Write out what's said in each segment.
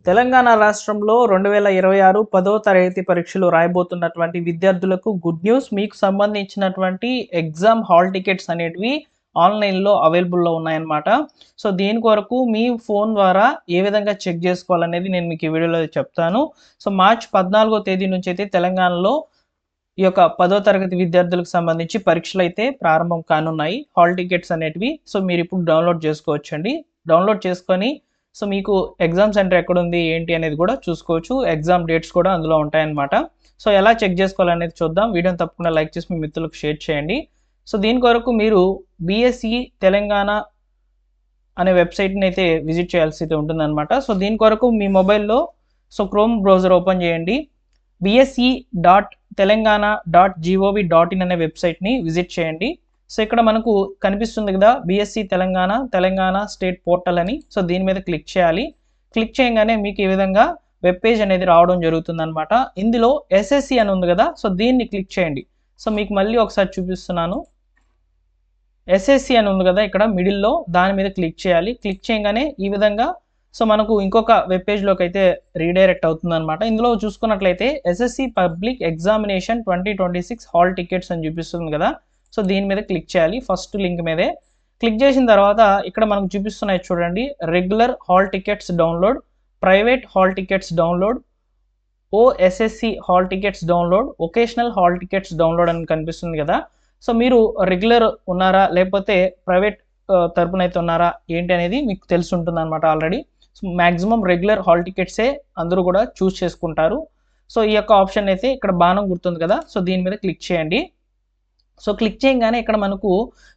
తెలంగాణ రాష్ట్రంలో 2026 10వ తరగతి పరీక్షలు రాయబోతున్నటువంటి విద్యార్థులకు గుడ్ న్యూస్. మీకు సంబంధించినటువంటి ఎగ్జామ్ హాల్ టికెట్స్ అనేటివి ఆన్‌లైన్‌లో అవైలబుల్‌లో ఉన్నాయన్నమాట. సో, దీని కొరకు మీ ఫోన్ ద్వారా ఏ విధంగా చెక్ చేసుకోవాలనేది నేను మీకు ఈ వీడియోలో చెప్తాను. సో, మార్చి 14వ తేదీ నుంచి అయితే తెలంగాణలో ఈ యొక్క 10వ తరగతి విద్యార్థులకు సంబంధించి పరీక్షలైతే ప్రారంభం కానున్నాయి. హాల్ టికెట్స్ అనేటివి. సో, మీరిప్పుడు డౌన్‌లోడ్ చేసుకోవచ్చండి. డౌన్‌లోడ్ చేసుకొని సో, మీకు ఎగ్జామ్ సెంటర్ ఎక్కడుంది, ఏంటి అనేది కూడా చూసుకోవచ్చు. ఎగ్జామ్ డేట్స్ కూడా అందులో ఉంటాయన్నమాట. సో, ఎలా చెక్ చేసుకోవాలనేది చూద్దాం. వీడియోని తప్పకుండా లైక్ చేసి మీ మిత్రులకు షేర్ చేయండి. సో, దీని కొరకు మీరు బీఎస్ఈ తెలంగాణ అనే వెబ్‌సైట్‌ని అయితే విజిట్ చేయాల్సి అయితే ఉంటుందన్నమాట. సో, దీని కొరకు మీ మొబైల్‌లో క్రోమ్ బ్రౌజర్ ఓపెన్ చేయండి. bse.telangana.gov.in అనే వెబ్‌సైట్‌ని విజిట్ చేయండి. సో, ఇక్కడ మనకు కనిపిస్తుంది కదా, బీఎస్సీ తెలంగాణ స్టేట్ పోర్టల్ అని. సో, దీని మీద క్లిక్ చేయాలి. క్లిక్ చేయగానే మీకు ఈ విధంగా వెబ్ పేజ్ అనేది రావడం జరుగుతుందన్నమాట. ఇందులో ఎస్ఎస్సి అని ఉంది కదా, సో దీన్ని క్లిక్ చేయండి. సో, మీకు మళ్ళీ ఒకసారి చూపిస్తున్నాను. ఎస్ఎస్సి అని ఉంది కదా ఇక్కడ మిడిల్‌లో, దాని మీద క్లిక్ చేయాలి. క్లిక్ చేయగానే ఈ విధంగా సో మనకు ఇంకొక వెబ్ పేజ్‌లోకి అయితే రీడైరెక్ట్ అవుతుందన్నమాట. ఇందులో చూసుకున్నట్లయితే SSC public examination 2026 hall tickets అని చూపిస్తుంది కదా. సో, దీని మీద క్లిక్ చేయాలి. ఫస్ట్ లింక్ మీదే క్లిక్ చేసిన తర్వాత ఇక్కడ మనకు చూపిస్తున్నాయి చూడండి. Regular hall tickets download, private hall tickets download, OSSC hall tickets download, vocational hall tickets download అని కనిపిస్తుంది కదా. సో, మీరు రెగ్యులర్ ఉన్నారా లేకపోతే ప్రైవేట్ తరపున అయితే ఉన్నారా ఏంటి అనేది మీకు తెలిసి ఉంటుందన్నమాట already. So, maximum regular hall టికెట్సే అందరూ కూడా చూస్ చేసుకుంటారు. సో, ఈ యొక్క ఆప్షన్ అయితే ఇక్కడ బాణం గుర్తుంది కదా, సో దీని మీద క్లిక్ చేయండి. సో, క్లిక్ చేయగానే ఇక్కడ మనకు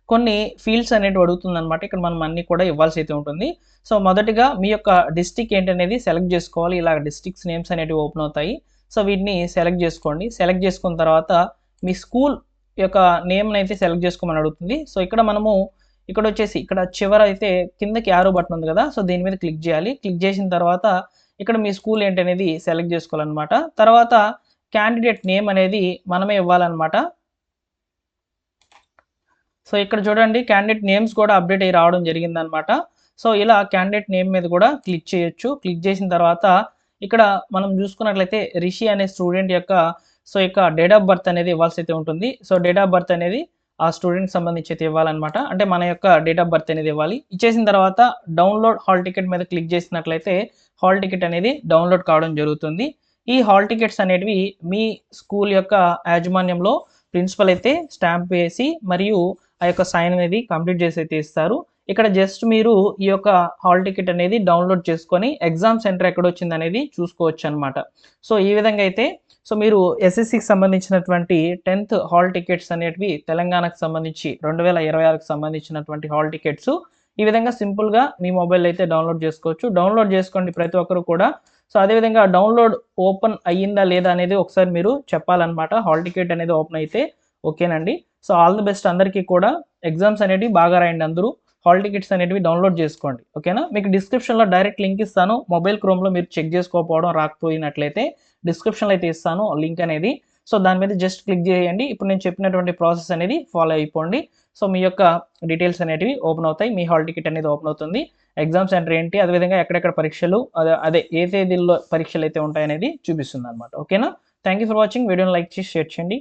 కొన్ని ఫీల్డ్స్ అనేటివి అడుగుతుందన్నమాట. ఇక్కడ మనం అన్నీ కూడా ఇవ్వాల్సి అయితే ఉంటుంది. సో, మొదటిగా మీ యొక్క డిస్ట్రిక్ట్ ఏంటనేది సెలెక్ట్ చేసుకోవాలి. ఇలా డిస్ట్రిక్ట్స్ నేమ్స్ అనేటివి ఓపెన్ అవుతాయి. సో, వీటిని సెలెక్ట్ చేసుకోండి. సెలెక్ట్ చేసుకున్న తర్వాత మీ స్కూల్ యొక్క నేమ్‌ని అయితే సెలెక్ట్ చేసుకోమని అడుగుతుంది. సో, ఇక్కడ మనము ఇక్కడ వచ్చేసి ఇక్కడ చివర అయితే కిందకి యారో బటన్ ఉంది కదా, సో దీని మీద క్లిక్ చేయాలి. క్లిక్ చేసిన తర్వాత ఇక్కడ మీ స్కూల్ ఏంటనేది సెలెక్ట్ చేసుకోవాలన్నమాట. తర్వాత క్యాండిడేట్ నేమ్ అనేది మనమే ఇవ్వాలన్నమాట. సో, ఇక్కడ చూడండి క్యాండిడేట్ నేమ్స్ కూడా అప్డేట్ అయ్యి రావడం జరిగిందనమాట. సో, ఇలా క్యాండిడేట్ నేమ్ మీద కూడా క్లిక్ చేయొచ్చు. క్లిక్ చేసిన తర్వాత ఇక్కడ మనం చూసుకున్నట్లయితే రిషి అనే స్టూడెంట్ యొక్క డేట్ ఆఫ్ బర్త్ అనేది ఇవ్వాల్సి అయితే ఉంటుంది. సో, డేట్ ఆఫ్ బర్త్ అనేది ఆ స్టూడెంట్‌కి సంబంధించి అయితే ఇవ్వాలన్నమాట. అంటే మన యొక్క డేట్ ఆఫ్ బర్త్ అనేది ఇవ్వాలి. ఇచ్చేసిన తర్వాత డౌన్లోడ్ హాల్ టికెట్ మీద క్లిక్ చేసినట్లయితే హాల్ టికెట్ అనేది డౌన్లోడ్ కావడం జరుగుతుంది. ఈ హాల్ టికెట్స్ అనేటివి మీ స్కూల్ యొక్క యాజమాన్యంలో ప్రిన్సిపల్ అయితే స్టాంప్ వేసి మరియు ఆ యొక్క సైన్ అనేది కంప్లీట్ చేసి అయితే ఇస్తారు. ఇక్కడ జస్ట్ మీరు ఈ యొక్క హాల్ టికెట్ అనేది డౌన్లోడ్ చేసుకొని ఎగ్జామ్ సెంటర్ ఎక్కడొచ్చింది అనేది చూసుకోవచ్చు అనమాట. సో, ఈ విధంగా అయితే మీరు ఎస్ఎస్సికి సంబంధించినటువంటి 10th హాల్ టికెట్స్ అనేటివి తెలంగాణకు సంబంధించి 2026కి సంబంధించినటువంటి హాల్ టికెట్స్ ఈ విధంగా సింపుల్‌గా మీ మొబైల్‌లో అయితే డౌన్లోడ్ చేసుకోవచ్చు. డౌన్లోడ్ చేసుకోండి ప్రతి ఒక్కరు కూడా. సో, అదేవిధంగా డౌన్లోడ్ ఓపెన్ అయ్యిందా లేదా అనేది ఒకసారి మీరు చెప్పాలన్నమాట. హాల్ టికెట్ అనేది ఓపెన్ అయితే ఓకేనండి. సో, ఆల్ ది బెస్ట్ అందరికీ కూడా. ఎగ్జామ్స్ అనేటివి బాగా రాయండి అందరూ. హాల్ టికెట్స్ అనేటివి డౌన్లోడ్ చేసుకోండి. ఓకేనా? మీకు డిస్క్రిప్షన్‌లో డైరెక్ట్ లింక్ ఇస్తాను. మొబైల్ క్రోమ్‌లో మీరు చెక్ చేసుకోకపోవడం రాకపోయినట్లయితే డిస్క్రిప్షన్‌లో అయితే ఇస్తాను లింక్ అనేది. సో, దాని మీద జస్ట్ క్లిక్ చేయండి. ఇప్పుడు నేను చెప్పినటువంటి ప్రాసెస్ అనేది ఫాలో అయిపోండి. సో, మీ యొక్క డీటెయిల్స్ అనేటివి ఓపెన్ అవుతాయి. మీ హాల్ టికెట్ అనేది ఓపెన్ అవుతుంది. ఎగ్జామ్ సెంటర్ ఏంటి, అదేవిధంగా ఎక్కడెక్కడ పరీక్షలు ఏ తేదీల్లో పరీక్షలు అయితే ఉంటాయనేది చూపిస్తుందన్నమాట. ఓకేనా? Thank you for watching. వీడియోని లైక్ చేసి షేర్ చేయండి.